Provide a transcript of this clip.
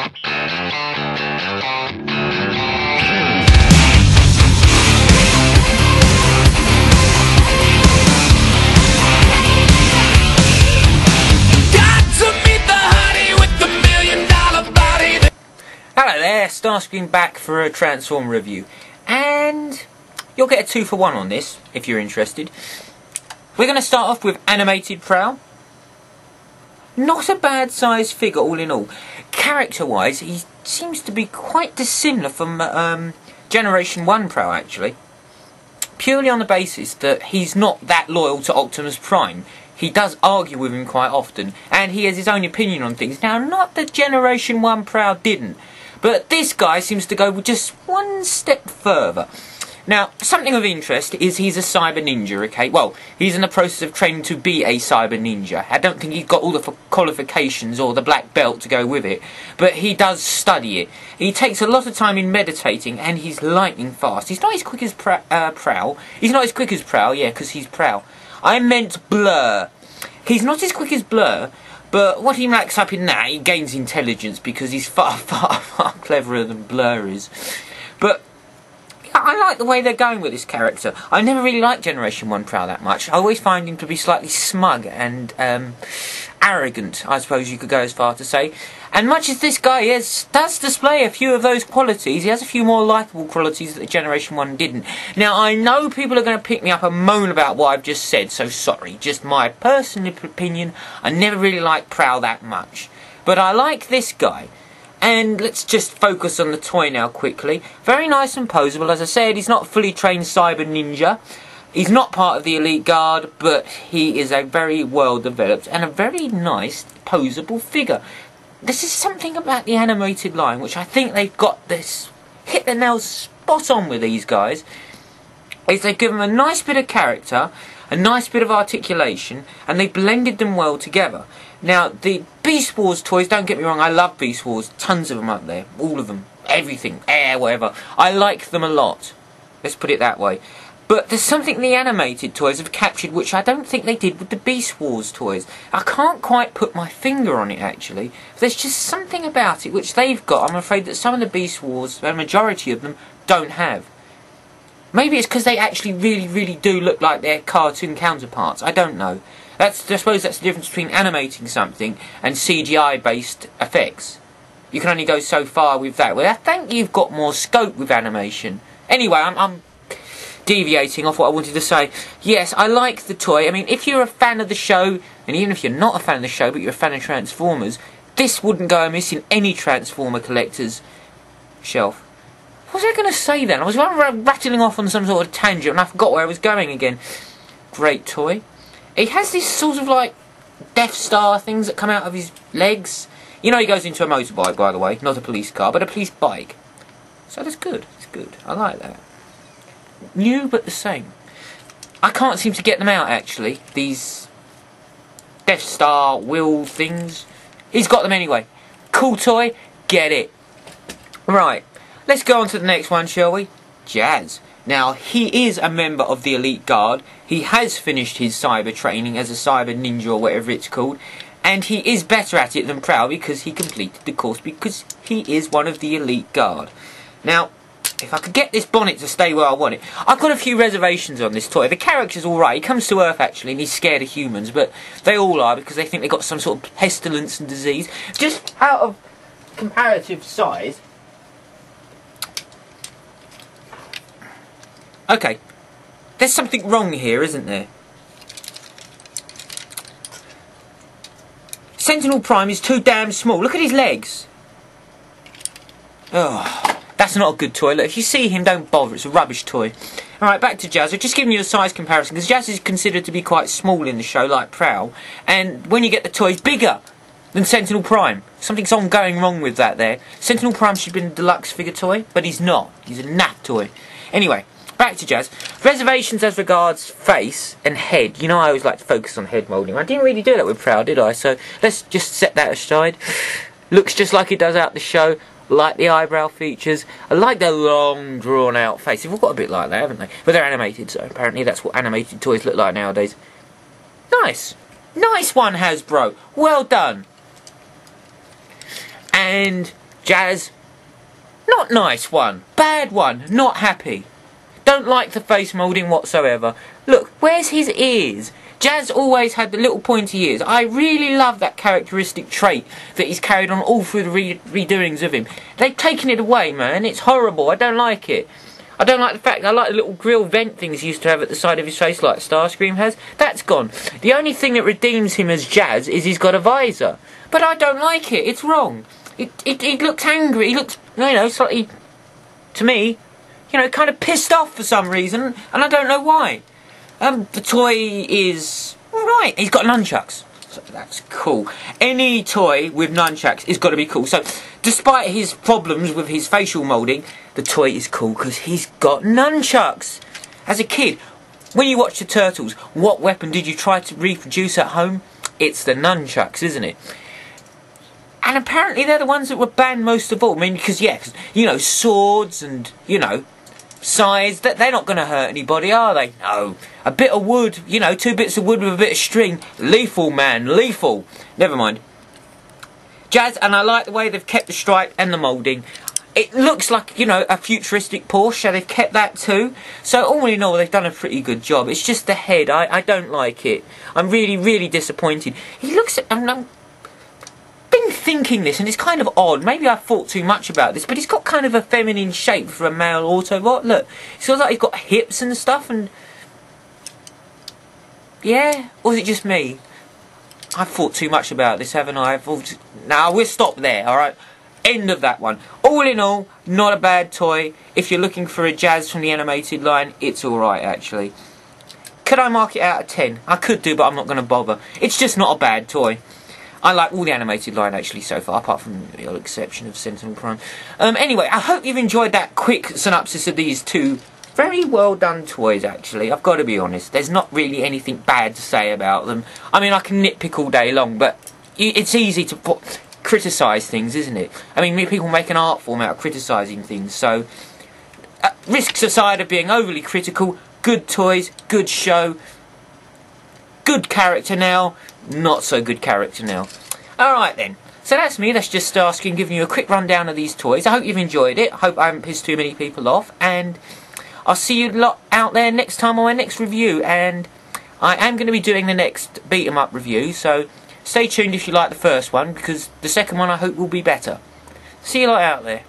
Hello there, Starscream back for a Transform review, and you'll get a 2-for-1 on this if you're interested. We're going to start off with animated Prowl. Not a bad sized figure all in all. Character wise, he seems to be quite dissimilar from Generation 1 Prowl actually. Purely on the basis that he's not that loyal to Optimus Prime. He does argue with him quite often, and he has his own opinion on things. Now, not that Generation 1 Prowl didn't, but this guy seems to go just one step further. Now, something of interest is he's a cyber ninja, okay? Well, he's in the process of training to be a cyber ninja. I don't think he's got all the qualifications or the black belt to go with it, but he does study it. He takes a lot of time in meditating, and he's lightning fast. He's not as quick as Prowl. He's not as quick as Prowl, yeah, because he's Prowl. I meant Blur. He's not as quick as Blur, but what he racks up in that, he gains intelligence because he's far cleverer than Blur is. But I like the way they're going with this character. I never really liked Generation 1 Prowl that much. I always find him to be slightly smug and arrogant, I suppose you could go as far to say. And much as this guy does display a few of those qualities, he has a few more likeable qualities that Generation 1 didn't. Now, I know people are going to pick me up and moan about what I've just said, so sorry. Just my personal opinion, I never really liked Prowl that much. But I like this guy. And let's just focus on the toy now quickly. Very nice and poseable. As I said, he's not a fully trained cyber ninja. He's not part of the Elite Guard, but he is a very well developed and a very nice poseable figure. This is something about the animated line which I think they've got this hit the nail spot on with these guys. Is they've given them a nice bit of character, a nice bit of articulation, and they blended them well together. Now, the Beast Wars toys, don't get me wrong, I love Beast Wars, tons of them up there, all of them, everything, air, whatever. I like them a lot, let's put it that way. But there's something the animated toys have captured which I don't think they did with the Beast Wars toys. I can't quite put my finger on it actually. There's just something about it which they've got, I'm afraid that some of the Beast Wars, the majority of them, don't have. Maybe it's because they actually really do look like their cartoon counterparts, I don't know. I suppose that's the difference between animating something and CGI-based effects. You can only go so far with that. Well, I think you've got more scope with animation. Anyway, I'm deviating off what I wanted to say. Yes, I like the toy. I mean, if you're a fan of the show, and even if you're not a fan of the show, but you're a fan of Transformers, this wouldn't go amiss in any Transformer collector's shelf. What was I going to say then? I was rattling off on some sort of tangent, and I forgot where I was going again. Great toy. He has these sort of like Death Star things that come out of his legs. You know he goes into a motorbike, by the way, not a police car, but a police bike. So that's good, it's good, I like that. New but the same. I can't seem to get them out actually, these Death Star wheel things. He's got them anyway. Cool toy, get it. Right, let's go on to the next one, shall we? Jazz. Now, he is a member of the Elite Guard. He has finished his cyber training as a cyber ninja or whatever it's called. And he is better at it than Prowl because he completed the course because he is one of the Elite Guard. Now, if I could get this bonnet to stay where I want it. I've got a few reservations on this toy. The character's alright. He comes to Earth actually and he's scared of humans. But they all are because they think they've got some sort of pestilence and disease. Just out of comparative size. Okay, there's something wrong here, isn't there? Sentinel Prime is too damn small. Look at his legs. Oh, that's not a good toy. Look, if you see him, don't bother. It's a rubbish toy. Alright, back to Jazz. I've just given you a size comparison, because Jazz is considered to be quite small in the show, like Prowl. And when you get the toy, he's bigger than Sentinel Prime. Something's going wrong with that there. Sentinel Prime should have been a deluxe figure toy, but he's not. He's a naff toy. Anyway. Back to Jazz. Reservations as regards face and head. You know I always like to focus on head moulding. I didn't really do that with Prowl, did I? So let's just set that aside. Looks just like it does out the show. Like the eyebrow features. I like their long, drawn-out face. They've all got a bit like that, haven't they? But they're animated, so apparently that's what animated toys look like nowadays. Nice. Nice one, Hasbro. Well done. And Jazz, not nice one. Bad one. Not happy. Don't like the face moulding whatsoever. Look, where's his ears? Jazz always had the little pointy ears. I really love that characteristic trait that he's carried on all through the redoings of him. They've taken it away, man. It's horrible. I don't like it. I don't like the fact, I like the little grill vent things he used to have at the side of his face like Starscream has. That's gone. The only thing that redeems him as Jazz is he's got a visor. But I don't like it. It's wrong. He looks angry. He looks, you know, slightly, to me, you know, kind of pissed off for some reason, and I don't know why. The toy is alright. He's got nunchucks. So that's cool. Any toy with nunchucks is got to be cool. So, despite his problems with his facial moulding, the toy is cool because he's got nunchucks. As a kid, when you watch the Turtles, what weapon did you try to reproduce at home? It's the nunchucks, isn't it? And apparently they're the ones that were banned most of all. I mean, because, yeah, you know, swords and, you know, scythes, they're not going to hurt anybody, are they? No. A bit of wood, you know, 2 bits of wood with a bit of string. Lethal, man, lethal. Never mind. Jazz, and I like the way they've kept the stripe and the moulding. It looks like, you know, a futuristic Porsche, so they've kept that too. So all in all, they've done a pretty good job. It's just the head, I don't like it. I'm really, really disappointed. He looks, I'm been thinking this, and it's kind of odd. Maybe I thought too much about this, but he's got kind of a feminine shape for a male Autobot. Look, it feels like he's got hips and stuff, and yeah, or is it just me? I've thought too much about this, haven't I? Now we'll stop there. All right, end of that one. All in all, not a bad toy. If you're looking for a Jazz from the animated line, it's all right actually. Could I mark it out of 10? I could do, but I'm not going to bother. It's just not a bad toy. I like all the animated line actually so far, apart from the odd exception of Sentinel Prime. Anyway, I hope you've enjoyed that quick synopsis of these two very well done toys actually. I've got to be honest, there's not really anything bad to say about them. I mean, I can nitpick all day long, but it's easy to criticise things, isn't it? I mean, people make an art form out of criticising things, so risks aside of being overly critical, good toys, good show, good character now, not so good character now. Alright then, so that's me, that's just Starscream giving you a quick rundown of these toys. I hope you've enjoyed it, I hope I haven't pissed too many people off, and I'll see you lot out there next time on my next review, and I am going to be doing the next beat 'em up review, so stay tuned if you like the first one, because the second one I hope will be better. See you lot out there.